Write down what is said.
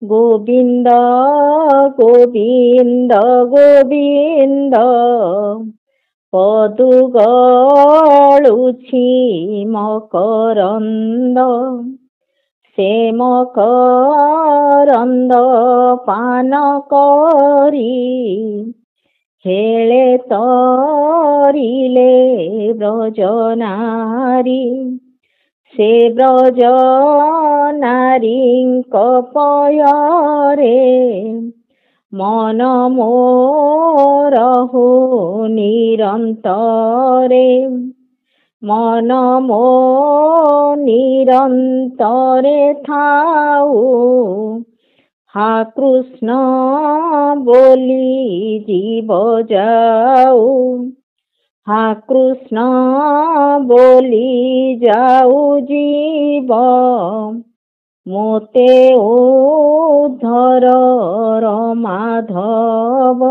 গোবিন্দ গোবিন্দ গোবিন্দ ପଦୁ ଗଳୁଛି ମକରନ୍ଦ ସେ ମକରନ୍ଦ ପାନ କରି ହେଳେ ତରିଲେ ବ୍ରଜନାରୀ ସେ ବ୍ରଜ ନାରୀଙ୍କ ପୟରେ ମନ ମୋର ହୋ ନିରନ୍ତରେ ମନ ମୋ ନିରନ୍ତରେ ଥାଉ हा कृष्ण बोली जीव जाऊ हा कृष्ण बोली जाऊ जीव मोते उद्धर माधव।